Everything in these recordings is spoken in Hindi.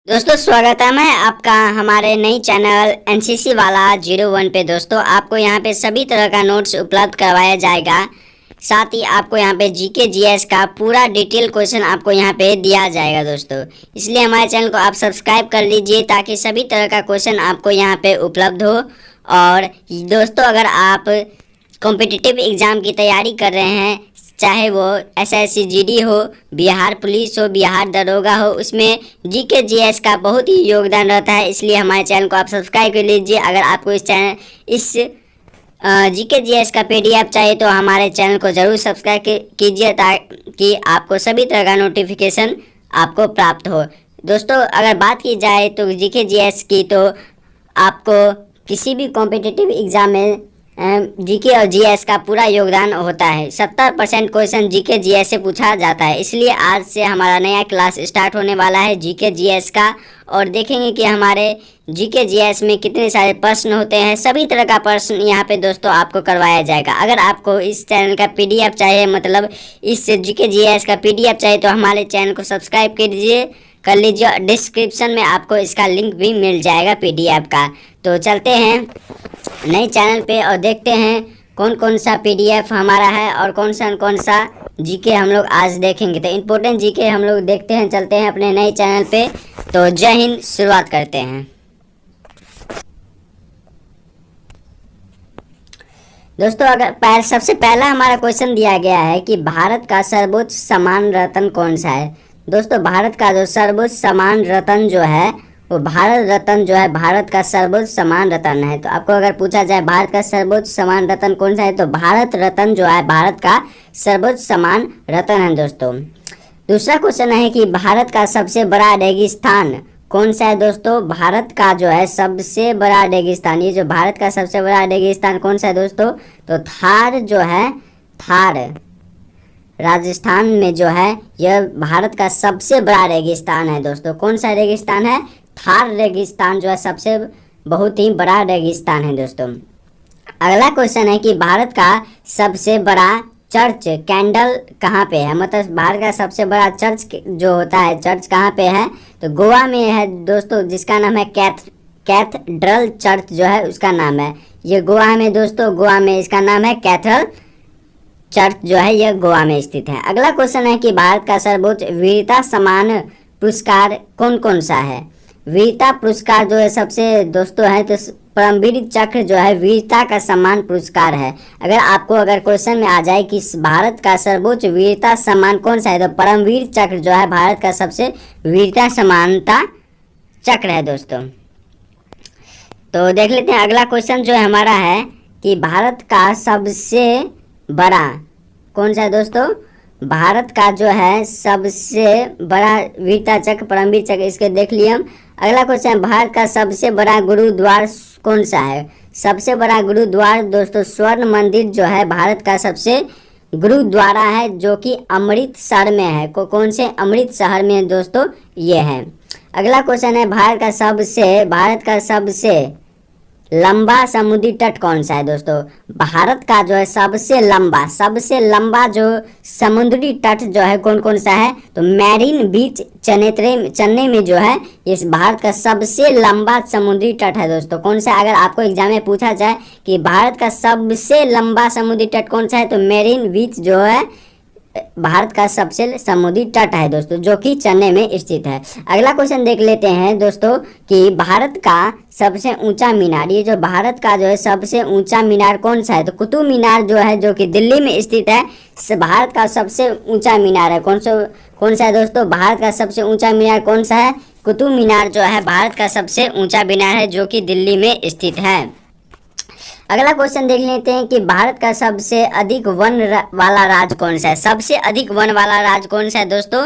दोस्तों स्वागत है मैं आपका हमारे नई चैनल एनसीसी वाला 01 पे। दोस्तों आपको यहाँ पे सभी तरह का नोट्स उपलब्ध करवाया जाएगा। साथ ही आपको यहाँ पे जीके जीएस का पूरा डिटेल क्वेश्चन आपको यहाँ पे दिया जाएगा दोस्तों। इसलिए हमारे चैनल को आप सब्सक्राइब कर लीजिए ताकि सभी तरह का क्वेश्चन आपको यहाँ पे उपलब्ध हो। और दोस्तों अगर आप कॉम्पिटिटिव एग्ज़ाम की तैयारी कर रहे हैं, चाहे वो एसएससी जीडी हो, बिहार पुलिस हो, बिहार दरोगा हो, उसमें जीके जीएस का बहुत ही योगदान रहता है। इसलिए हमारे चैनल को आप सब्सक्राइब कर लीजिए। अगर आपको इस जीके जीएस का पीडीएफ चाहिए तो हमारे चैनल को ज़रूर सब्सक्राइब कीजिए ताकि आपको सभी तरह का नोटिफिकेशन आपको प्राप्त हो। दोस्तों अगर बात की जाए तो जीके जीएस की, तो आपको किसी भी कॉम्पिटिटिव एग्ज़ाम में जीके और जीएस का पूरा योगदान होता है। 70% क्वेश्चन जीके जीएस से पूछा जाता है। इसलिए आज से हमारा नया क्लास स्टार्ट होने वाला है जीके जीएस का, और देखेंगे कि हमारे जीके जीएस में कितने सारे प्रश्न होते हैं। सभी तरह का प्रश्न यहाँ पे दोस्तों आपको करवाया जाएगा। अगर आपको इस चैनल का पीडीएफ चाहिए, मतलब इस जीके जीएस का पीडीएफ चाहिए, तो हमारे चैनल को सब्सक्राइब कर लीजिए। डिस्क्रिप्शन में आपको इसका लिंक भी मिल जाएगा पीडीएफ का। तो चलते हैं नए चैनल पे और देखते हैं कौन कौन सा पीडीएफ हमारा है और कौन सा जीके हम लोग आज देखेंगे। तो इम्पोर्टेंट जीके हम लोग देखते हैं, चलते हैं अपने नए चैनल पे। तो जय हिंद, शुरुआत करते हैं। दोस्तों अगर सबसे पहला हमारा क्वेश्चन दिया गया है कि भारत का सर्वोच्च सम्मान रत्न कौन सा है। दोस्तों भारत का जो सर्वोच्च सम्मान रत्न जो है वो भारत रत्न जो है, भारत का सर्वोच्च सम्मान रत्न है। तो आपको अगर पूछा जाए भारत का सर्वोच्च सम्मान रत्न कौन सा है, तो भारत रत्न जो है भारत का सर्वोच्च सम्मान रत्न है दोस्तों। दूसरा क्वेश्चन है कि भारत का सबसे बड़ा रेगिस्तान कौन सा है। दोस्तों भारत का जो है सबसे बड़ा रेगिस्तान, ये जो भारत का सबसे बड़ा रेगिस्तान कौन सा है दोस्तों, तो थार जो है, थार राजस्थान में जो है यह भारत का सबसे बड़ा रेगिस्तान है दोस्तों। कौन सा रेगिस्तान है, थार रेगिस्तान जो है सबसे बहुत ही बड़ा रेगिस्तान है दोस्तों। अगला क्वेश्चन है कि भारत का सबसे बड़ा चर्च कैंडल कहाँ पे है, मतलब भारत का सबसे बड़ा चर्च जो होता है, चर्च कहाँ पे है, तो गोवा में है दोस्तों, जिसका नाम है कैथेड्रल चर्च जो है उसका नाम है, ये गोवा में दोस्तों, गोवा में इसका नाम है कैथेड्रल चर्च जो है, यह गोवा में स्थित है। अगला क्वेश्चन है कि भारत का सर्वोच्च वीरता सम्मान पुरस्कार कौन कौन सा है। वीरता पुरस्कार जो है सबसे दोस्तों है तो परमवीर चक्र जो है वीरता का सम्मान पुरस्कार है। अगर क्वेश्चन में आ जाए कि भारत का सर्वोच्च वीरता सम्मान कौन सा है, तो परमवीर चक्र जो है भारत का सबसे वीरता समानता चक्र है दोस्तों। तो देख लेते हैं अगला क्वेश्चन जो है हमारा है कि भारत का सबसे बड़ा कौन सा है दोस्तों, भारत का जो है सबसे बड़ा वीरता चक्र, परमवीर चक्र, इसके देख लिए हम। अगला क्वेश्चन, भारत का सबसे बड़ा गुरुद्वार कौन सा है। सबसे बड़ा गुरुद्वार दोस्तों स्वर्ण मंदिर जो है भारत का सबसे गुरुद्वारा है, जो कि अमृतसर में है। कौन से, अमृतसर में दोस्तों ये है। अगला क्वेश्चन है भारत का सबसे लंबा समुद्री तट कौन सा है दोस्तों। भारत का जो है सबसे लंबा जो समुद्री तट जो है कौन सा है, तो मैरीन बीच चेन्नई में जो है ये भारत का सबसे लंबा समुद्री तट है दोस्तों। कौन सा, अगर आपको एग्जाम में पूछा जाए कि भारत का सबसे लंबा समुद्री तट कौन सा है, तो मैरीन बीच जो है भारत का सबसे समुद्री तट है दोस्तों, जो कि चेन्नई में स्थित है। अगला क्वेश्चन देख लेते हैं दोस्तों कि भारत का सबसे ऊंचा मीनार, ये जो भारत का जो है सबसे ऊंचा मीनार कौन सा है, तो कुतुब मीनार जो है जो कि दिल्ली में स्थित है, भारत का सबसे ऊंचा मीनार है। कौन सा है दोस्तों, भारत का सबसे ऊंचा मीनार कौन सा है, कुतुब मीनार जो है भारत का सबसे ऊंचा मीनार है, जो कि दिल्ली में स्थित है। अगला क्वेश्चन देख लेते हैं कि भारत का सबसे अधिक वन वाला राज्य कौन सा है। सबसे अधिक वन वाला राज्य कौन सा है दोस्तों,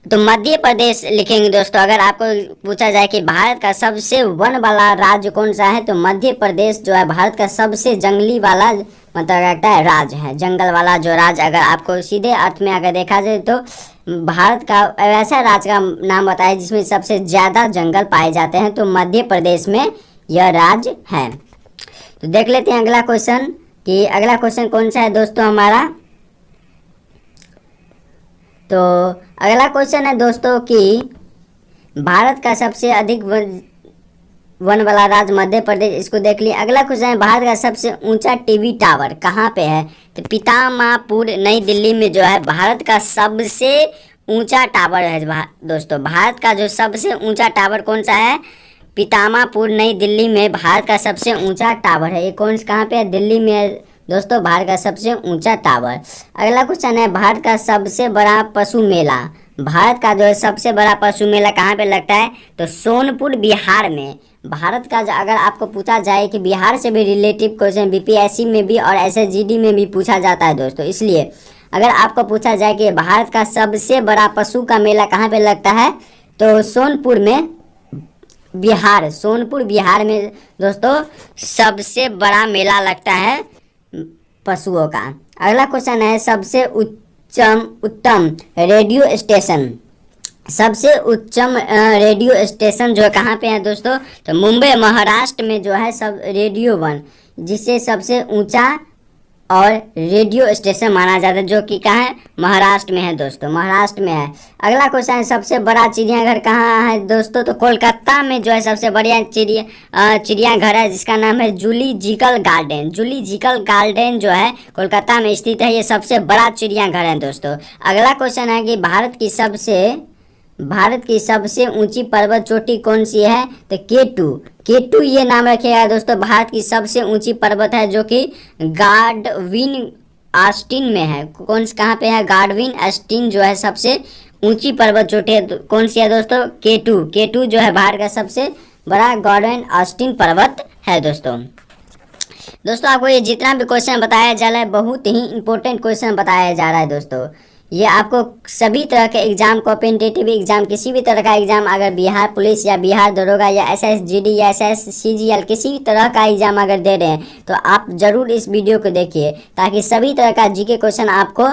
तो मध्य प्रदेश लिखेंगे दोस्तों। अगर आपको पूछा जाए कि भारत का सबसे वन वाला राज्य कौन सा है, तो मध्य प्रदेश जो है भारत का सबसे जंगली वाला मतलब रहता है राज्य है, जंगल वाला जो राज्य। अगर आपको सीधे अर्थ में अगर देखा जाए तो भारत का ऐसा राज्य का नाम बताए जिसमें सबसे ज़्यादा जंगल पाए जाते हैं, तो मध्य प्रदेश में यह राज्य है। तो देख लेते हैं अगला क्वेश्चन कि अगला क्वेश्चन कौन सा है दोस्तों हमारा, तो अगला क्वेश्चन है दोस्तों कि भारत का सबसे अधिक वन वाला राज्य मध्य प्रदेश, इसको देख लिए। अगला क्वेश्चन है, भारत का सबसे ऊंचा टीवी टावर कहाँ पे है? तो पितामापुर नई दिल्ली में जो है भारत का सबसे ऊंचा टावर है। दोस्तों भारत का जो सबसे ऊंचा टावर कौन सा है? पितामापुर नई दिल्ली में भारत का सबसे ऊंचा टावर है। ये कौन कहाँ पे है? दिल्ली में है दोस्तों भारत का सबसे ऊंचा टावर। अगला क्वेश्चन है, भारत का सबसे बड़ा पशु मेला, भारत का जो है सबसे बड़ा पशु मेला कहाँ पे लगता है? तो सोनपुर बिहार में। भारत का अगर आपको पूछा जाए कि बिहार से भी रिलेटिव क्वेश्चन बीपीएससी में भी और एसएसजीडी में भी पूछा जाता है दोस्तों, इसलिए अगर आपको पूछा जाए कि भारत का सबसे बड़ा पशु का मेला कहाँ पे लगता है, तो सोनपुर में बिहार, सोनपुर बिहार में दोस्तों सबसे बड़ा मेला लगता है पशुओं का। अगला क्वेश्चन है, सबसे उत्तम रेडियो स्टेशन, सबसे उच्चम रेडियो स्टेशन जो है कहाँ पे है दोस्तों? तो मुंबई महाराष्ट्र में जो है सब रेडियो वन, जिसे सबसे ऊंचा और रेडियो स्टेशन माना जाता है, जो कि कहाँ है? महाराष्ट्र में है दोस्तों, महाराष्ट्र में है। अगला क्वेश्चन है, सबसे बड़ा चिड़ियाघर कहाँ है दोस्तों? तो कोलकाता में जो है सबसे बढ़िया चिड़ियाघर है, जिसका नाम है जूलॉजिकल गार्डन। जूलॉजिकल गार्डन जो है कोलकाता में स्थित है, ये सबसे बड़ा चिड़ियाघर है दोस्तों। अगला क्वेश्चन है कि भारत की सबसे ऊंची पर्वत चोटी कौन सी है? तो केटू ये नाम रखेगा दोस्तों। भारत की सबसे ऊंची पर्वत है जो कि गार्डविन आस्टीन में है। कौन कहाँ पे है? गार्डविन आस्टीन जो है सबसे ऊंची पर्वत चोटी है, कौन सी है दोस्तों? केटू जो है भारत का सबसे बड़ा गार्डविन आस्टीन पर्वत है दोस्तों। आपको ये जितना भी क्वेश्चन बताया जा रहा है बहुत ही इंपॉर्टेंट क्वेश्चन बताया जा रहा है दोस्तों। ये आपको सभी तरह के एग्जाम, कॉम्पिटिटिव एग्जाम, किसी भी तरह का एग्जाम, अगर बिहार पुलिस या बिहार दरोगा या एसएसजीडी या एसएससीजीएल किसी भी तरह का एग्जाम अगर दे रहे हैं तो आप ज़रूर इस वीडियो को देखिए, ताकि सभी तरह का जीके क्वेश्चन आपको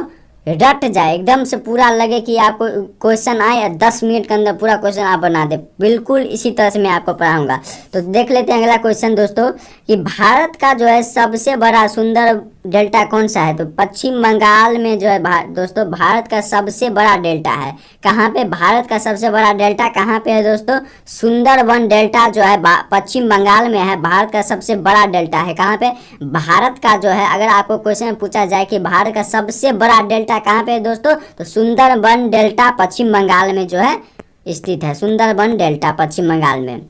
रट जाए, एकदम से पूरा लगे कि आपको क्वेश्चन आए और 10 मिनट के अंदर पूरा क्वेश्चन आप बना दे। बिल्कुल इसी तरह से मैं आपको पढ़ाऊंगा। तो देख लेते हैं अगला क्वेश्चन दोस्तों, कि भारत का जो है सबसे बड़ा सुंदर डेल्टा कौन सा है? तो पश्चिम बंगाल में जो है दोस्तों भारत का सबसे बड़ा डेल्टा है। कहाँ पे? भारत का सबसे बड़ा डेल्टा कहाँ पे है दोस्तों? सुंदरबन डेल्टा जो है पश्चिम बंगाल में है। भारत का सबसे बड़ा डेल्टा है कहाँ पे? भारत का जो है, अगर आपको क्वेश्चन पूछा जाए कि भारत का सबसे बड़ा डेल्टा कहाँ पे है दोस्तों, तो सुंदरबन डेल्टा पश्चिम बंगाल में जो है स्थित है। सुंदरबन डेल्टा पश्चिम बंगाल में।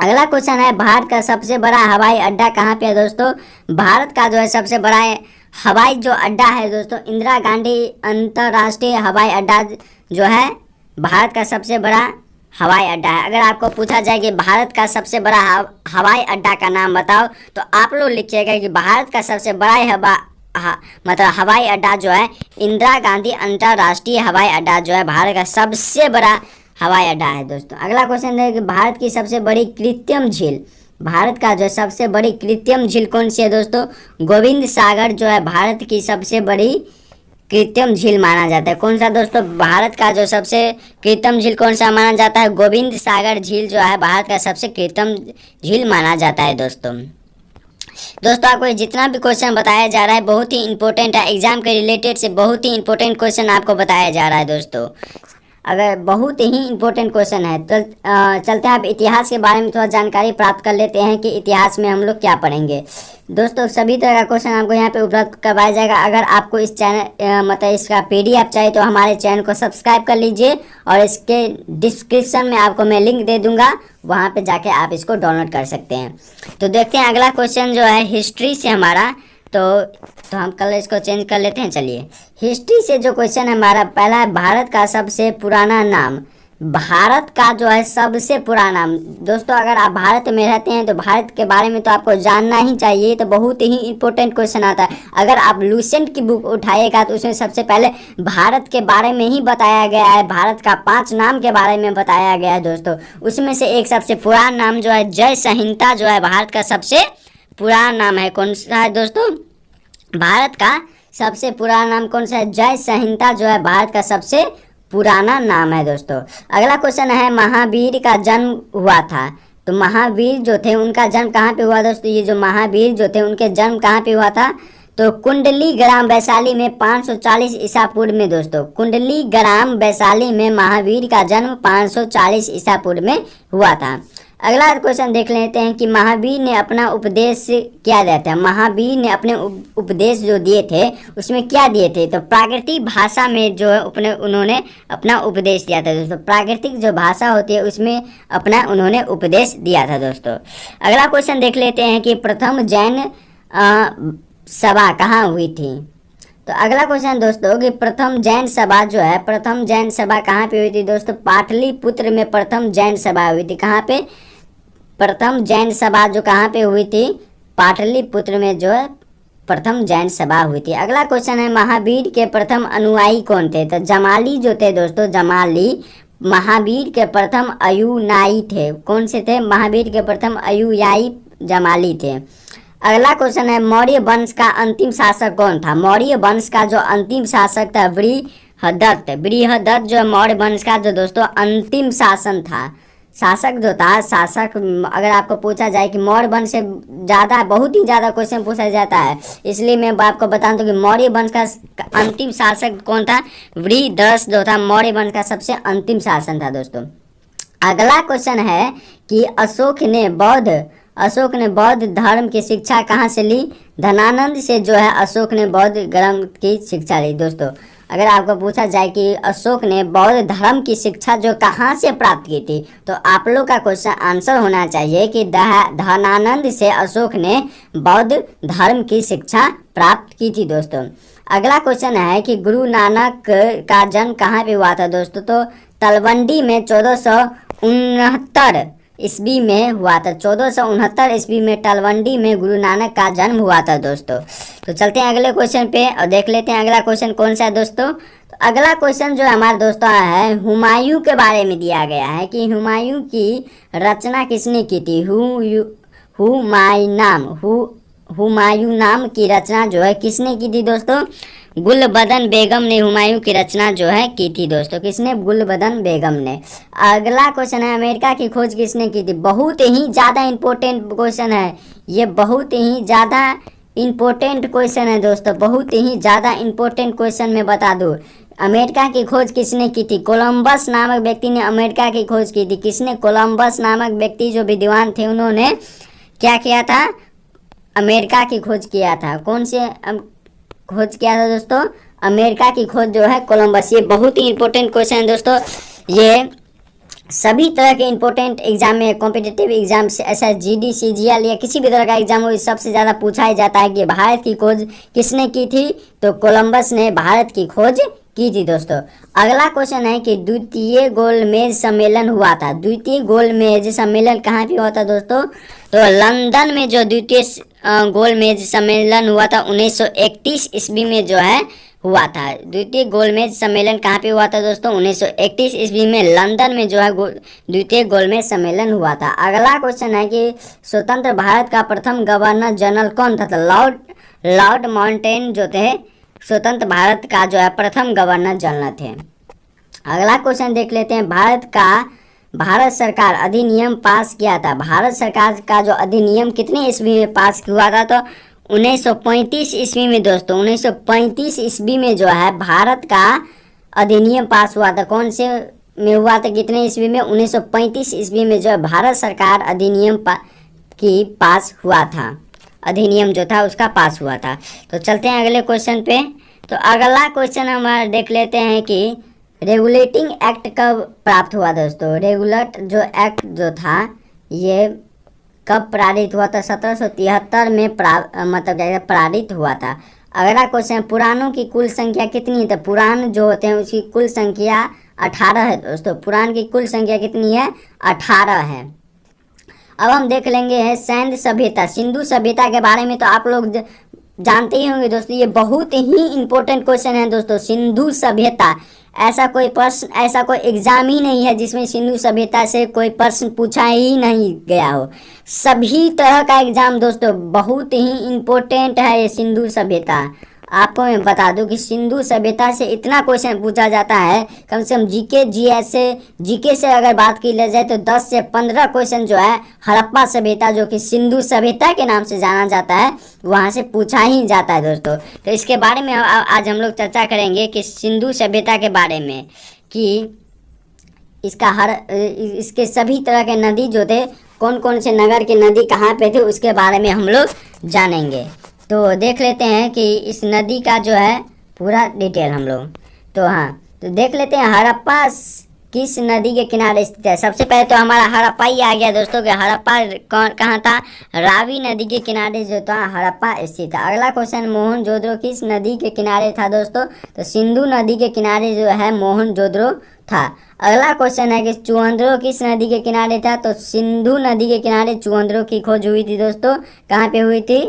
अगला क्वेश्चन है, भारत का सबसे बड़ा हवाई अड्डा कहाँ पे है दोस्तों? भारत का जो है सबसे बड़ा हवाई जो अड्डा है दोस्तों, इंदिरा गांधी अंतर्राष्ट्रीय हवाई अड्डा जो है भारत का सबसे बड़ा हवाई अड्डा है। अगर आपको पूछा जाए कि भारत का सबसे बड़ा हवाई अड्डा का नाम बताओ, तो आप लोग लिखिएगा कि भारत का सबसे बड़ा मतलब हवाई अड्डा जो है इंदिरा गांधी अंतर्राष्ट्रीय हवाई अड्डा जो है भारत का सबसे बड़ा हवाई अड्डा है दोस्तों। अगला क्वेश्चन है कि भारत की सबसे बड़ी कृत्रिम झील, भारत का जो सबसे बड़ी कृत्रिम झील कौन सी है दोस्तों? गोविंद सागर जो है भारत की सबसे बड़ी कृत्रिम झील माना जाता है। कौन सा दोस्तों? भारत का जो सबसे कृत्रिम झील कौन सा माना जाता है? गोविंद सागर झील जो है भारत का सबसे कृत्रिम झील माना जाता है दोस्तों। आपको जितना भी क्वेश्चन बताया जा रहा है बहुत ही इंपॉर्टेंट है, एग्जाम के रिलेटेड से बहुत ही इंपॉर्टेंट क्वेश्चन आपको बताया जा रहा है दोस्तों। अगर बहुत ही इंपॉर्टेंट क्वेश्चन है तो चलते हैं आप इतिहास के बारे में थोड़ा जानकारी प्राप्त कर लेते हैं कि इतिहास में हम लोग क्या पढ़ेंगे दोस्तों। सभी तरह का क्वेश्चन आपको यहाँ पे उपलब्ध करवाया जाएगा। अगर आपको इस चैनल मतलब इसका पीडीएफ चाहिए तो हमारे चैनल को सब्सक्राइब कर लीजिए, और इसके डिस्क्रिप्शन में आपको मैं लिंक दे दूंगा, वहाँ पे जाके आप इसको डाउनलोड कर सकते हैं। तो देखते हैं अगला क्वेश्चन जो है हिस्ट्री से हमारा, तो हम कल इसको चेंज कर लेते हैं। चलिए हिस्ट्री से जो क्वेश्चन हमारा पहला है, भारत का सबसे पुराना नाम। भारत का जो है सबसे पुराना नाम दोस्तों, अगर आप भारत में रहते हैं तो भारत के बारे में तो आपको जानना ही चाहिए, तो बहुत ही इंपॉर्टेंट क्वेश्चन आता है। अगर आप लूसेंट की बुक उठाइएगा तो उसमें सबसे पहले भारत के बारे में ही बताया गया है, भारत का 5 नाम के बारे में बताया गया है दोस्तों। उसमें से एक सबसे पुराना नाम जो है जय संहिता जो है भारत का सबसे पुराना नाम है। कौन सा है दोस्तों? भारत का सबसे पुराना नाम कौन सा है? जय संहिता जो है भारत का सबसे पुराना नाम है दोस्तों। अगला क्वेश्चन है, महावीर का जन्म हुआ था, तो महावीर जो थे उनका जन्म कहाँ पे हुआ दोस्तों? ये जो महावीर जो थे उनके जन्म कहाँ पे हुआ था? तो कुंडली ग्राम वैशाली में 540 ईसा पूर्व में दोस्तों, कुंडली ग्राम वैशाली में महावीर का जन्म 540 ईसा पूर्व में हुआ था। अगला क्वेश्चन देख लेते हैं कि महावीर ने अपना उपदेश क्या दिया था। महावीर ने अपने उपदेश जो दिए थे उसमें क्या दिए थे, तो प्राकृतिक भाषा में जो है उन्होंने अपना उपदेश दिया था दोस्तों। प्राकृतिक जो भाषा होती है उसमें अपना उन्होंने उपदेश दिया था दोस्तों। अगला क्वेश्चन देख लेते हैं कि प्रथम जैन सभा कहाँ हुई थी। तो अगला क्वेश्चन दोस्तों कि प्रथम जैन सभा जो है, प्रथम जैन सभा कहाँ पे हुई थी दोस्तों, पाटलिपुत्र में प्रथम जैन सभा हुई थी। कहाँ पे, प्रथम जैन सभा जो कहाँ पे हुई थी, पाटलिपुत्र में जो है प्रथम जैन सभा हुई थी। अगला क्वेश्चन है महावीर के प्रथम अनुयायी कौन थे, तो जमाली जो थे दोस्तों, जमाली महावीर के प्रथम अनुयायी थे। कौन से थे, महावीर के प्रथम अनुयायी जमाली थे। अगला क्वेश्चन है मौर्य वंश का अंतिम शासक कौन था। मौर्य वंश का जो अंतिम शासक था बृहदत्त। बृहदत्त जो मौर्य वंश का जो दोस्तों अंतिम शासन था, शासक जो था, शासक अगर आपको पूछा जाए कि मौर्य वंश से ज़्यादा, बहुत ही ज़्यादा क्वेश्चन पूछा जाता है, इसलिए मैं आपको बता दूं कि मौर्य वंश का अंतिम शासक कौन था, बृहदत्त जो था मौर्य वंश का सबसे अंतिम शासन था दोस्तों। अगला क्वेश्चन है कि अशोक ने बौद्ध धर्म की शिक्षा कहाँ से ली। धनानंद से जो है अशोक ने बौद्ध धर्म की शिक्षा ली दोस्तों। अगर आपको पूछा जाए कि अशोक ने बौद्ध धर्म की शिक्षा जो कहाँ से प्राप्त की थी, तो आप लोग का क्वेश्चन आंसर होना चाहिए कि धनानंद से अशोक ने बौद्ध धर्म की शिक्षा प्राप्त की थी दोस्तों। अगला क्वेश्चन है कि गुरु नानक का जन्म कहाँ पे हुआ था दोस्तों, तो तलवंडी में 1469 ईस्वी में हुआ था। 1469 ईस्वी में तलवंडी में गुरु नानक का जन्म हुआ था दोस्तों। तो चलते हैं अगले क्वेश्चन पे और देख लेते हैं अगला क्वेश्चन कौन सा है दोस्तों। तो अगला क्वेश्चन जो हमारे दोस्तों है हुमायूं के बारे में दिया गया है कि हुमायूं की रचना किसने की थी। हुमायूं नाम की रचना जो है किसने की थी दोस्तों, गुलबदन बेगम ने हुमायूं की रचना जो है की थी दोस्तों। किसने, गुलबदन बेगम ने। अगला क्वेश्चन है अमेरिका की खोज किसने की थी। बहुत ही ज़्यादा इम्पोर्टेंट क्वेश्चन है ये, बहुत ही ज़्यादा इम्पोर्टेंट क्वेश्चन है दोस्तों, बहुत ही ज़्यादा इम्पोर्टेंट क्वेश्चन मैं बता दूँ। अमेरिका की खोज किसने की थी, कोलंबस नामक व्यक्ति ने अमेरिका की खोज की थी। किसने, कोलंबस नामक व्यक्ति जो विद्वान थे उन्होंने क्या किया था, अमेरिका की खोज किया था। कौन से खोज किया था दोस्तों, अमेरिका की खोज जो है कोलंबस। ये बहुत ही इंपॉर्टेंट क्वेश्चन है दोस्तों, ये सभी तरह के इंपॉर्टेंट एग्जाम में, कॉम्पिटिटिव एग्जाम से ऐसा जीडी सीजीएल या किसी भी तरह का एग्जाम हो, सबसे ज़्यादा पूछा ही जाता है कि भारत की खोज किसने की थी, तो कोलंबस ने भारत की खोज की थी दोस्तों। अगला क्वेश्चन है कि द्वितीय गोलमेज सम्मेलन हुआ था। द्वितीय गोलमेज सम्मेलन कहाँ पे हुआ था दोस्तों, तो लंदन में जो द्वितीय गोलमेज सम्मेलन हुआ था 1931 ईस्वी में जो है हुआ था। द्वितीय गोलमेज सम्मेलन कहाँ पे हुआ था दोस्तों, 1931 ईस्वी में लंदन में जो है द्वितीय गोलमेज सम्मेलन हुआ था। अगला क्वेश्चन है कि स्वतंत्र भारत का प्रथम गवर्नर जनरल कौन था, तो लॉर्ड माउंटेन जो थे स्वतंत्र भारत का जो है प्रथम गवर्नर जनरल थे। अगला क्वेश्चन देख लेते हैं भारत सरकार अधिनियम पास किया था। भारत सरकार का जो अधिनियम कितने ईस्वी में पास हुआ था, तो 1935 ईस्वी में दोस्तों। 1935 ईस्वी में जो है भारत का अधिनियम पास हुआ था। कौन से में हुआ था, कितने ईस्वी में, 1935 ईस्वी में जो है भारत सरकार अधिनियम की पास हुआ था, अधिनियम जो था उसका पास हुआ था। तो चलते हैं अगले क्वेश्चन पे। तो अगला क्वेश्चन हम देख लेते हैं कि रेगुलेटिंग एक्ट कब प्राप्त हुआ दोस्तों। रेगुलेट जो एक्ट जो था ये कब पारित हुआ था, 1773 में पारित हुआ था। अगला क्वेश्चन, पुराणों की कुल संख्या कितनी है, तो पुराण जो होते हैं उसकी कुल संख्या 18 है दोस्तों। पुराण की कुल संख्या कितनी है, 18 है। अब हम देख लेंगे है सैन्य सभ्यता, सिंधु सभ्यता के बारे में तो आप लोग जानते ही होंगे दोस्तों, ये बहुत ही इंपॉर्टेंट क्वेश्चन है दोस्तों। सिंधु सभ्यता, ऐसा कोई प्रश्न, ऐसा कोई एग्जाम ही नहीं है जिसमें सिंधु सभ्यता से कोई प्रश्न पूछा ही नहीं गया हो। सभी तरह का एग्जाम दोस्तों बहुत ही इम्पोर्टेंट है ये सिंधु सभ्यता। आपको मैं बता दूं कि सिंधु सभ्यता से इतना क्वेश्चन पूछा जाता है, कम से कम जीके से अगर बात की जाए तो 10 से 15 क्वेश्चन जो है हड़प्पा सभ्यता, जो कि सिंधु सभ्यता के नाम से जाना जाता है, वहाँ से पूछा ही जाता है दोस्तों। तो इसके बारे में आज हम लोग चर्चा करेंगे कि सिंधु सभ्यता के बारे में, कि इसके सभी तरह के नदी जो थे, कौन कौन से नगर के नदी कहाँ पे थे, उसके बारे में हम लोग जानेंगे। तो देख लेते हैं कि इस नदी का जो है पूरा डिटेल हम लोग। तो हाँ, तो देख लेते हैं हड़प्पा किस नदी के किनारे स्थित है। सबसे पहले तो हमारा हड़प्पा ही आ गया दोस्तों, कि हड़प्पा कहाँ था, रावी नदी के किनारे जो था हड़प्पा स्थित था। अगला क्वेश्चन, मोहनजोदड़ो किस नदी के किनारे था दोस्तों, तो सिंधु नदी के किनारे जो है मोहनजोदड़ो था। अगला क्वेश्चन है कि चुअंदरो किस नदी के किनारे था, तो सिंधु नदी के किनारे चुअंदरो की खोज हुई थी दोस्तों। कहाँ पे हुई थी,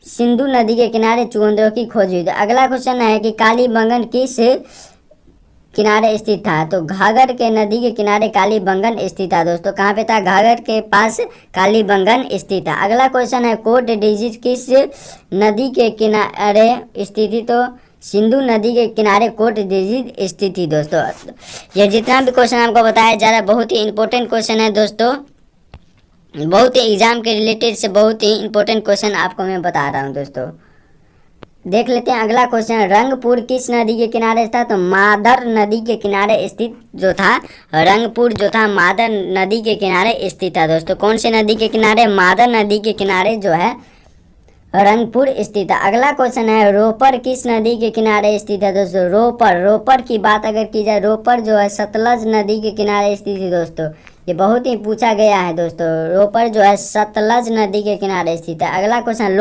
सिंधु नदी के किनारे चुअंदरो की खोज हुई थी। अगला क्वेश्चन है कि कालीबंगन किस किनारे स्थित था, तो घाघर के नदी के किनारे कालीबंगन स्थित था दोस्तों। कहाँ पे था, घाघर के पास कालीबंगन स्थित था। अगला क्वेश्चन है कोट डिजीज किस नदी के किनारे स्थित थी, तो सिंधु नदी के किनारे कोट डिजीज स्थित थी दोस्तों। ये जितना भी क्वेश्चन आपको बताया जा रहा है बहुत ही इंपॉर्टेंट क्वेश्चन है दोस्तों, बहुत ही एग्जाम के रिलेटेड से बहुत ही इंपॉर्टेंट क्वेश्चन आपको मैं बता रहा हूँ दोस्तों। देख लेते हैं अगला क्वेश्चन, रंगपुर किस नदी के किनारे था, तो मादर नदी के किनारे स्थित जो था, रंगपुर जो था मादर नदी के किनारे स्थित था दोस्तों। कौन से नदी के किनारे, मादर नदी के किनारे जो है रंगपुर स्थित है। अगला क्वेश्चन है रोपर किस नदी के किनारे स्थित है दोस्तों, रोपर की बात अगर की जाए, रोपर जो है सतलज नदी के किनारे स्थित है दोस्तों। ये बहुत ही पूछा गया है दोस्तों, रोपर जो है सतलज नदी के किनारे स्थित है। अगला क्वेश्चन,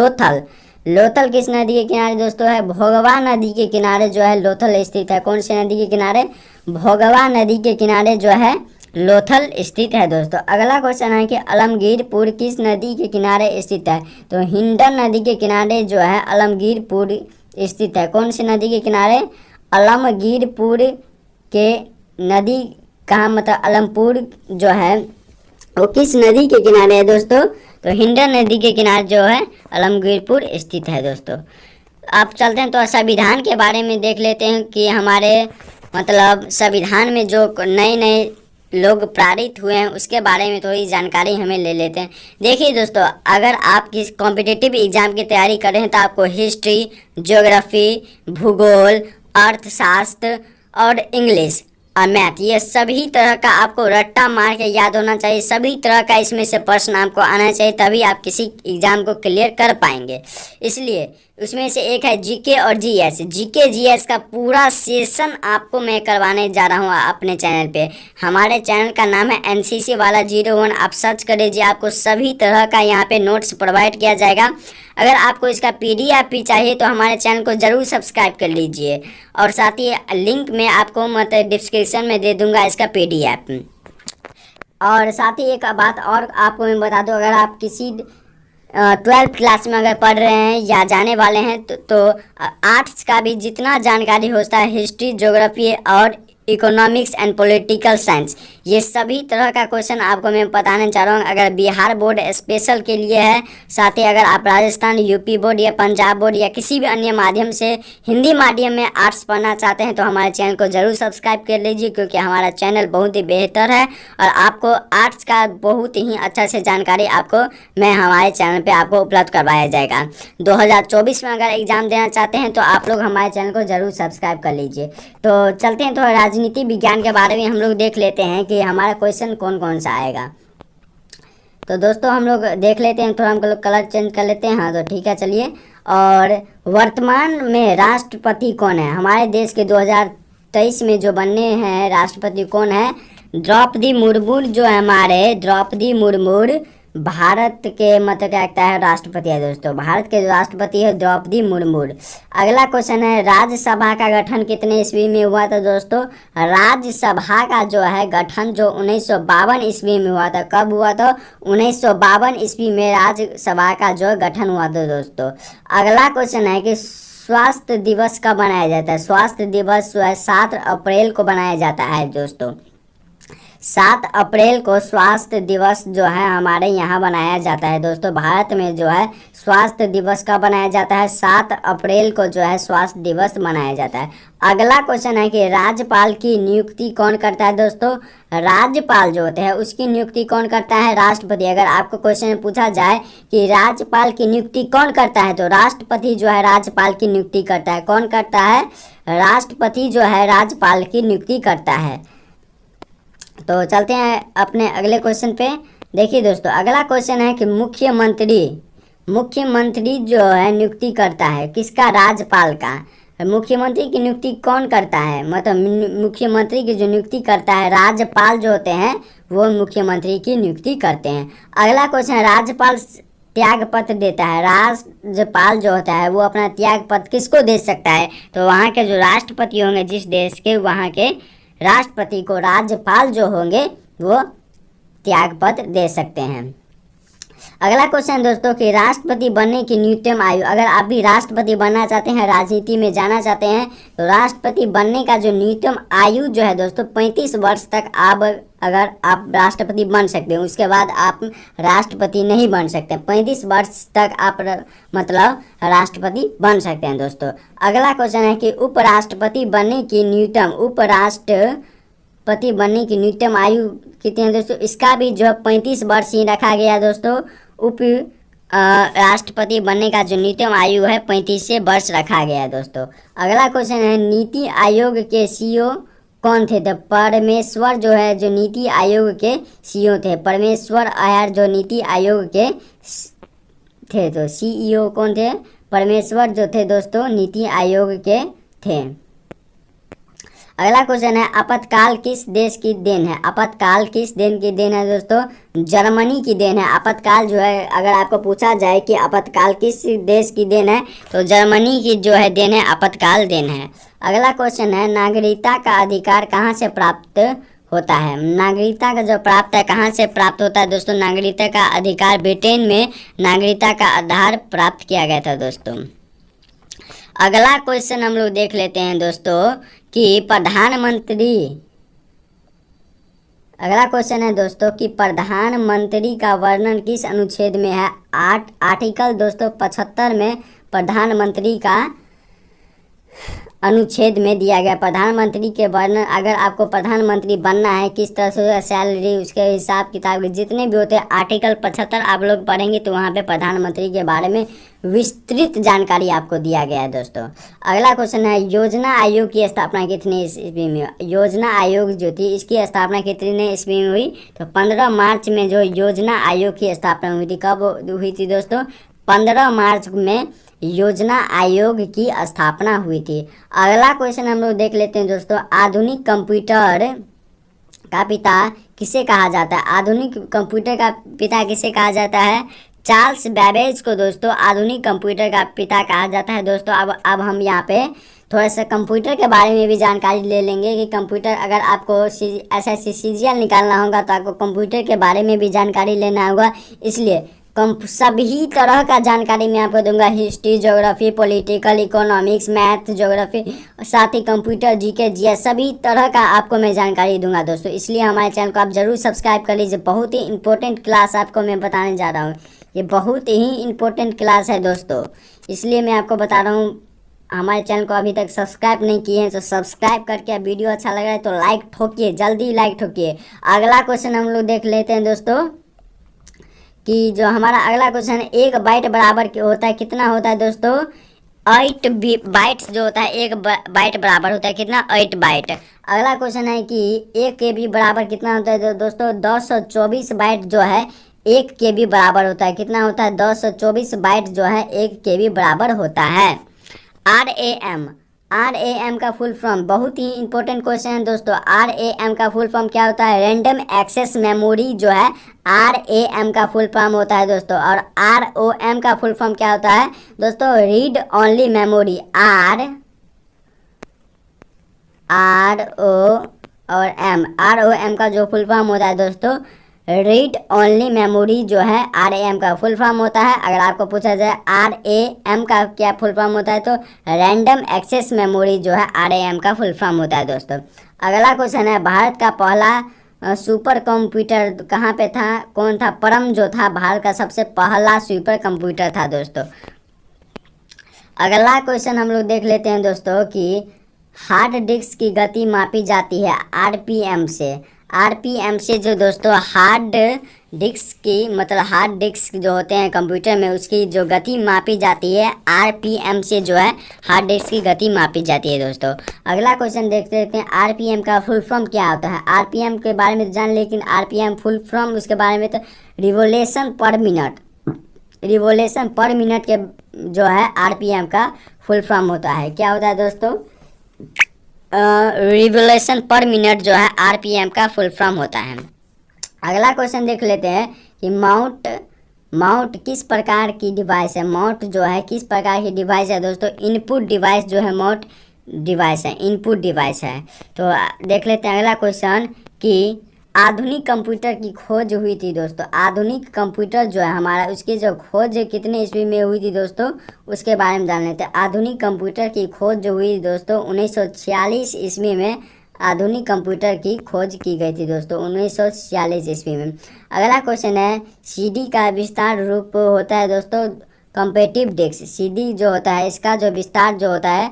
लोथल किस नदी के किनारे दोस्तों है, भोगवा नदी के किनारे जो है लोथल स्थित है। कौन सी नदी के किनारे, भोगवा नदी के किनारे जो है लोथल स्थित है दोस्तों। अगला क्वेश्चन है कि आलमगीरपुर किस नदी के किनारे स्थित है, तो हिंडन नदी के किनारे जो है आलमगीरपुर स्थित है। कौन सी नदी के किनारे, आलमगीरपुर के नदी का मतलब आलमपुर जो है वो किस नदी के किनारे है दोस्तों, तो हिंडन नदी के किनारे जो है आलमगीरपुर स्थित है दोस्तों। आप चलते हैं तो संविधान के बारे में देख लेते हैं कि हमारे मतलब संविधान में जो नए नए लोग पारित हुए हैं उसके बारे में थोड़ी जानकारी हमें ले लेते हैं। देखिए दोस्तों, अगर आप किस कॉम्पिटिटिव एग्जाम की तैयारी कर रहे हैं तो आपको हिस्ट्री, ज्योग्राफी, भूगोल, अर्थशास्त्र और इंग्लिश और मैथ, ये सभी तरह का आपको रट्टा मार के याद होना चाहिए। सभी तरह का इसमें से प्रश्न आपको आना चाहिए, तभी आप किसी एग्जाम को क्लियर कर पाएंगे। इसलिए उसमें से एक है जीके और जीएस। जीके जीएस का पूरा सेशन आपको मैं करवाने जा रहा हूँ अपने चैनल पे। हमारे चैनल का नाम है एनसीसी वाला 01। आप सर्च कर लीजिए, आपको सभी तरह का यहाँ पे नोट्स प्रोवाइड किया जाएगा। अगर आपको इसका पीडीएफ भी चाहिए तो हमारे चैनल को ज़रूर सब्सक्राइब कर लीजिए, और साथ ही लिंक में आपको मतलब डिस्क्रिप्शन में दे दूंगा इसका पीडीएफ। और साथ ही एक बात और आपको मैं बता दूं, अगर आप किसी 12th क्लास में अगर पढ़ रहे हैं या जाने वाले हैं तो आर्ट्स का भी जितना जानकारी होता है, हिस्ट्री, ज्योग्राफी और इकोनॉमिक्स एंड पॉलिटिकल साइंस, ये सभी तरह का क्वेश्चन आपको मैं बताने चाह रहा हूँ। अगर बिहार बोर्ड स्पेशल के लिए है, साथ ही अगर आप राजस्थान, यूपी बोर्ड या पंजाब बोर्ड या किसी भी अन्य माध्यम से हिंदी माध्यम में आर्ट्स पढ़ना चाहते हैं तो हमारे चैनल को ज़रूर सब्सक्राइब कर लीजिए, क्योंकि हमारा चैनल बहुत ही बेहतर है और आपको आर्ट्स का बहुत ही अच्छा से जानकारी आपको मैं हमारे चैनल पर आपको उपलब्ध करवाया जाएगा। 2024 में अगर एग्ज़ाम देना चाहते हैं तो आप लोग हमारे चैनल को ज़रूर सब्सक्राइब कर लीजिए। तो चलते हैं, तो राजनीति विज्ञान के बारे में हम लोग देख लेते हैं कि हमारा क्वेश्चन कौन कौन सा आएगा। तो दोस्तों हम लोग देख लेते हैं, थोड़ा हम लोग कलर चेंज कर लेते हैं। हाँ तो ठीक है, चलिए। और वर्तमान में राष्ट्रपति कौन है, हमारे देश के 2023 में जो बनने हैं राष्ट्रपति कौन है, द्रौपदी मुर्मू जो है हमारे, द्रौपदी मुर्मू भारत के मतलब क्या कहता है राष्ट्रपति है दोस्तों। भारत के राष्ट्रपति है द्रौपदी मुर्मू। अगला क्वेश्चन है राज्यसभा का गठन कितने ईस्वी में हुआ था दोस्तों, राज्यसभा का जो है गठन जो 1952 ईस्वी में हुआ था। कब हुआ था, 1952 ईस्वी में राज्यसभा का जो गठन हुआ था दोस्तों। अगला क्वेश्चन है कि स्वास्थ्य दिवस कब मनाया जाता है, स्वास्थ्य दिवस जो है 7 अप्रैल को मनाया जाता है दोस्तों। 7 अप्रैल को स्वास्थ्य दिवस जो है हमारे यहाँ बनाया जाता है दोस्तों। भारत में जो है स्वास्थ्य दिवस का बनाया जाता है, 7 अप्रैल को जो है स्वास्थ्य दिवस मनाया जाता है। अगला क्वेश्चन है कि राज्यपाल की नियुक्ति कौन करता है दोस्तों। राज्यपाल जो होते हैं उसकी नियुक्ति कौन करता है, राष्ट्रपति। अगर आपको क्वेश्चन पूछा जाए कि राज्यपाल की नियुक्ति कौन करता है तो राष्ट्रपति जो है राज्यपाल की नियुक्ति करता है। कौन करता है, राष्ट्रपति जो है राज्यपाल की नियुक्ति करता है। तो चलते हैं अपने अगले क्वेश्चन पे। देखिए दोस्तों, अगला क्वेश्चन है कि मुख्यमंत्री जो है नियुक्ति करता है किसका, राज्यपाल का। मुख्यमंत्री की नियुक्ति कौन करता है, मतलब मुख्यमंत्री की जो नियुक्ति करता है राज्यपाल जो होते हैं वो मुख्यमंत्री की नियुक्ति करते हैं। अगला क्वेश्चन है, राज्यपाल त्याग पत्र देता है। राज्यपाल जो होता है वो अपना त्याग पत्र किसको दे सकता है, तो वहाँ के जो राष्ट्रपति होंगे जिस देश के, वहाँ के राष्ट्रपति को राज्यपाल जो होंगे वो त्याग पत्र दे सकते हैं। अगला क्वेश्चन दोस्तों कि राष्ट्रपति बनने की न्यूनतम आयु। अगर आप भी राष्ट्रपति बनना चाहते हैं, राजनीति में जाना चाहते हैं, तो राष्ट्रपति बनने का जो न्यूनतम आयु जो है दोस्तों 35 वर्ष तक आप अगर आप राष्ट्रपति बन सकते हैं, उसके बाद आप राष्ट्रपति नहीं बन सकते। 35 वर्ष तक आप मतलब राष्ट्रपति बन सकते हैं दोस्तों। अगला क्वेश्चन है कि उपराष्ट्रपति बनने की न्यूनतम आयु कितनी है दोस्तों। इसका भी जो 35 वर्ष ही रखा गया दोस्तों। उप राष्ट्रपति बनने का जो न्यूनतम आयु है 35 वर्ष रखा गया है दोस्तों। अगला क्वेश्चन है नीति आयोग के सीईओ कौन थे, तो परमेश्वर जो है जो नीति आयोग के सीईओ थे, परमेश्वर अय्यर जो नीति आयोग के थे। तो सीईओ कौन थे, परमेश्वर जो थे दोस्तों नीति आयोग के थे। अगला क्वेश्चन है आपातकाल किस देश की देन है। आपातकाल किस देश की देन है दोस्तों, जर्मनी की देन है। आपातकाल जो है अगर आपको पूछा जाए कि आपातकाल किस देश की देन है तो जर्मनी की जो है देन है, आपातकाल देन है। अगला क्वेश्चन है नागरिकता का अधिकार कहाँ से प्राप्त होता है। नागरिकता का जो प्राप्त है कहाँ से प्राप्त होता है दोस्तों, नागरिकता का अधिकार ब्रिटेन में नागरिकता का आधार प्राप्त किया गया था दोस्तों। अगला क्वेश्चन हम लोग देख लेते हैं दोस्तों कि अगला क्वेश्चन है दोस्तों कि प्रधानमंत्री का वर्णन किस अनुच्छेद में है। आर्टिकल दोस्तों 75 में प्रधानमंत्री का अनुच्छेद में दिया गया। प्रधानमंत्री के वर्णन, अगर आपको प्रधानमंत्री बनना है किस तरह से सैलरी, उसके हिसाब किताब जितने भी होते हैं, आर्टिकल 75 आप लोग पढ़ेंगे तो वहाँ पे प्रधानमंत्री के बारे में विस्तृत जानकारी आपको दिया गया है दोस्तों। अगला क्वेश्चन है योजना आयोग की स्थापना कितनी ईस्वी में। योजना आयोग जो थी इसकी स्थापना कितनी ईस्वी में हुई, तो 15 मार्च में जो योजना आयोग की स्थापना हुई थी। कब हुई थी दोस्तों, 15 मार्च में योजना आयोग की स्थापना हुई थी। अगला क्वेश्चन हम लोग देख लेते हैं दोस्तों, आधुनिक कंप्यूटर का पिता किसे कहा जाता है। आधुनिक कंप्यूटर का पिता किसे कहा जाता है, चार्ल्स बैबेज को दोस्तों आधुनिक कंप्यूटर का पिता कहा जाता है दोस्तों। अब हम यहाँ पे थोड़ा सा कंप्यूटर के बारे में भी जानकारी ले लेंगे कि कंप्यूटर, अगर आपको SSC CGL निकालना होगा तो आपको कंप्यूटर के बारे में भी जानकारी लेना होगा। इसलिए सभी तरह का जानकारी मैं आपको दूंगा, history, geography, political, economics, math, geography, साथ ही कंप्यूटर, जीके, जीएस, सभी तरह का आपको मैं जानकारी दूंगा दोस्तों। इसलिए हमारे चैनल को आप जरूर सब्सक्राइब कर लीजिए। बहुत ही इंपॉर्टेंट क्लास आपको मैं बताने जा रहा हूँ, ये बहुत ही इंपॉर्टेंट क्लास है दोस्तों, इसलिए मैं आपको बता रहा हूँ। हमारे चैनल को अभी तक सब्सक्राइब नहीं किए हैं तो सब्सक्राइब करके, वीडियो अच्छा लग रहा है तो लाइक ठोकिए, जल्दी लाइक ठोकिए। अगला क्वेश्चन हम लोग देख लेते हैं दोस्तों कि जो हमारा अगला क्वेश्चन है 1 बाइट बराबर होता है कितना होता है दोस्तों, 8 बाइट्स जो होता है 1 बाइट बराबर होता है कितना, 8 बाइट। अगला क्वेश्चन है कि 1 KB बराबर कितना होता है दोस्तों, 1024 बाइट जो है 1 KB बराबर होता है। कितना होता है, 1024 बाइट जो है 1 KB बराबर होता है। RAM का फुल फॉर्म, बहुत ही इंपॉर्टेंट क्वेश्चन है दोस्तों। RAM का फुल फॉर्म क्या होता है, रैंडम एक्सेस मेमोरी जो है RAM का फुल फॉर्म होता है दोस्तों। और ROM का फुल फॉर्म क्या होता है दोस्तों, रीड ओनली मेमोरी। ROM का जो फुल फॉर्म होता है दोस्तों, रीड ओनली मेमोरी जो है RAM का फुल फॉर्म होता है। अगर आपको पूछा जाए RAM का क्या फुल फॉर्म होता है तो रैंडम एक्सेस मेमोरी जो है RAM का फुल फॉर्म होता है दोस्तों। अगला क्वेश्चन है भारत का पहला सुपर कंप्यूटर कहाँ पे था, कौन था? परम जो था भारत का सबसे पहला सुपर कंप्यूटर था दोस्तों। अगला क्वेश्चन हम लोग देख लेते हैं दोस्तों कि हार्ड डिस्क की गति मापी जाती है आरपीएम से। आरपीएम से जो दोस्तों हार्ड डिस्क की मतलब हार्ड डिस्क जो होते हैं कंप्यूटर में उसकी जो गति मापी जाती है आरपीएम से जो है हार्ड डिस्क की गति मापी जाती है दोस्तों। अगला क्वेश्चन देखते रहते हैं आरपीएम का फुल फॉर्म क्या होता है। आरपीएम के बारे में जान, लेकिन आरपीएम फुल फॉर्म उसके बारे में तो revolution per minute, revolution per minute के जो है आरपीएम का फुल फॉर्म होता है। क्या होता है दोस्तों? रिवोल्यूशन पर मिनट जो है आरपीएम का फुल फॉर्म होता है। अगला क्वेश्चन देख लेते हैं कि माउंट किस प्रकार की डिवाइस है। माउंट जो है किस प्रकार की डिवाइस है दोस्तों? इनपुट डिवाइस जो है माउंट डिवाइस है, इनपुट डिवाइस है। तो देख लेते हैं अगला क्वेश्चन कि आधुनिक कंप्यूटर की खोज हुई थी दोस्तों। आधुनिक कंप्यूटर जो है हमारा, उसकी जो खोज कितने ईस्वी में हुई थी दोस्तों, उसके बारे में जान लेते हैं। आधुनिक कंप्यूटर की खोज जो हुई दोस्तों 1946 ईस्वी में आधुनिक कंप्यूटर की खोज की गई थी दोस्तों 1946 ईस्वी में। अगला क्वेश्चन है सीडी का विस्तार रूप होता है दोस्तों कंपेटिव डिस्क। सीडी जो होता है इसका जो विस्तार जो होता है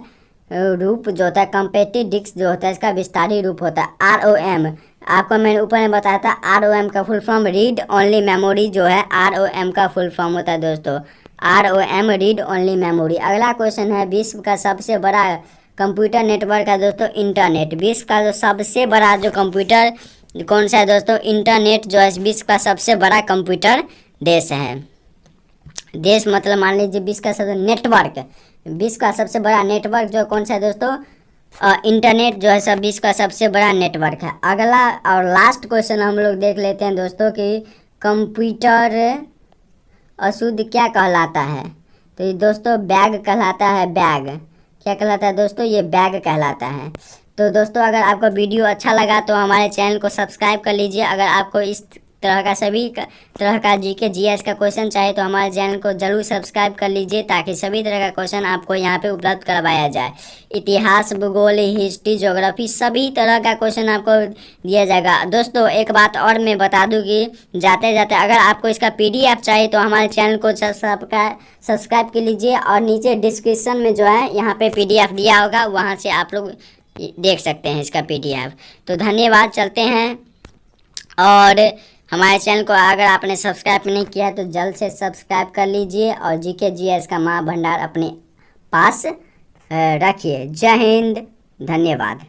रूप जो होता है कंपेटिव डिस्क जो होता है इसका विस्तारी रूप होता है आरओएम। आपको मैंने ऊपर में बताया था आरओएम का full form read only memory जो है आरओएम का फुल फॉर्म होता है दोस्तों आरओएम, रीड ओनली मेमोरी। अगला क्वेश्चन है विश्व का सबसे बड़ा कंप्यूटर नेटवर्क है दोस्तों इंटरनेट। विश्व का जो सबसे बड़ा जो कंप्यूटर कौन सा है दोस्तों? इंटरनेट जो है विश्व का सबसे बड़ा कंप्यूटर देश है। देश मतलब मान लीजिए विश्व का सबसे नेटवर्क, विश्व का सबसे बड़ा नेटवर्क जो कौन सा है दोस्तों? इंटरनेट जो है सब विश्व का सबसे बड़ा नेटवर्क है। अगला और लास्ट क्वेश्चन हम लोग देख लेते हैं दोस्तों कि कंप्यूटर अशुद्ध क्या कहलाता है। तो ये दोस्तों बैग कहलाता है। बैग क्या कहलाता है दोस्तों? ये बैग कहलाता है। तो दोस्तों अगर आपको वीडियो अच्छा लगा तो हमारे चैनल को सब्सक्राइब कर लीजिए। अगर आपको इस तरह का सभी तरह का जीके जीएस का क्वेश्चन चाहिए तो हमारे चैनल को जरूर सब्सक्राइब कर लीजिए ताकि सभी तरह का क्वेश्चन आपको यहाँ पे उपलब्ध करवाया जाए। इतिहास, भूगोल, हिस्ट्री, ज्योग्राफी सभी तरह का क्वेश्चन आपको दिया जाएगा। दोस्तों एक बात और मैं बता दूँ कि जाते जाते अगर आपको इसका पीडीएफ चाहिए तो हमारे चैनल को सब्सक्राइब कर लीजिए और नीचे डिस्क्रिप्शन में जो है यहाँ पे पीडीएफ दिया होगा, वहाँ से आप लोग देख सकते हैं इसका पीडीएफ। तो धन्यवाद, चलते हैं। और हमारे चैनल को अगर आपने सब्सक्राइब नहीं किया तो जल्द से सब्सक्राइब कर लीजिए और जीके जीएस का महाभंडार अपने पास रखिए। जय हिंद, धन्यवाद।